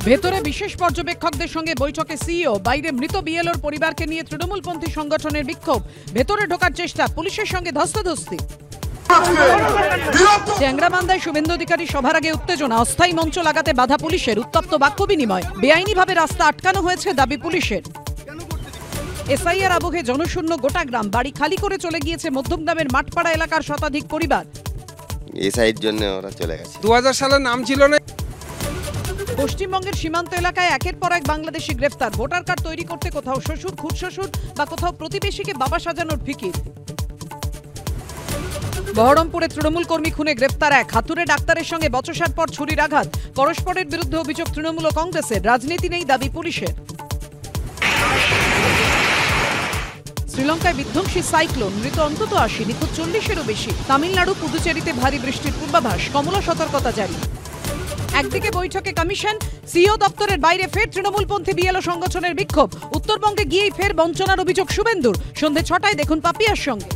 ভেতরে বিশেষ পর্যবেক্ষকদের সঙ্গে বৈঠকে সিইও, বাইরে মৃত বিএলওর পরিবারকে নিয়ে তৃণমূলপন্থী সংগঠনের বিক্ষোভ, ভেতরে ঢোকার চেষ্টা, পুলিশের সঙ্গে ধস্তাধস্তি। চ্যাংড়াবান্ধায় শুভেন্দু অধিকারী সভার আগে উত্তেজনা, অস্থায়ী মঞ্চ লাগাতে বাধা পুলিশের, উত্তপ্ত বাক্য বিনিময়, বেআইনিভাবে রাস্তা আটকানো হয়েছে দাবি পুলিশের। এসআইআর আবহে জনশূন্য গোটা গ্রাম, বাড়ি খালি করে চলে গিয়েছে মধ্যমগ্রামের মাঠপাড়া এলাকার শতাধিক পরিবার। এসআইয়ের জন্য ওরা চলে গেছে। 2000 সালের নাম ছিল না। পশ্চিমবঙ্গের সীমান্ত এলাকায় একের পর এক বাংলাদেশি গ্রেফতার, ভোটার কার্ড তৈরি করতে কোথাও শ্বশুর, খুড়শ্বশুর বা কোথাও প্রতিবেশীকে বাবা সাজানোর ফিকির। বহরমপুরে তৃণমূল কর্মী খুনে গ্রেফতার এক, হাতুড়ে ডাক্তারের সঙ্গে বচসার পর ছুরির আঘাত, পরস্পরের বিরুদ্ধে অভিযোগ তৃণমূল ও কংগ্রেসের, রাজনীতি নেই দাবি পুলিশের। শ্রীলঙ্কায় বিধ্বংসী সাইক্লোন, মৃত অন্তত 80, নিখোঁজ 40-এরও বেশি। তামিলনাড়ু, পুদুচেরিতে ভারী বৃষ্টির পূর্বাভাস, কমলা সতর্কতা জারি। একদিকে বৈঠকে কমিশন, সিইও দপ্তরের বাইরে ফের তৃণমূলপন্থী বিএলও সংগঠনের বিক্ষোভ, উত্তরবঙ্গে গিয়েই ফের বঞ্চনার অভিযোগ শুভেন্দুর। সন্ধে 6টায় দেখুন পাপিয়ার সঙ্গে।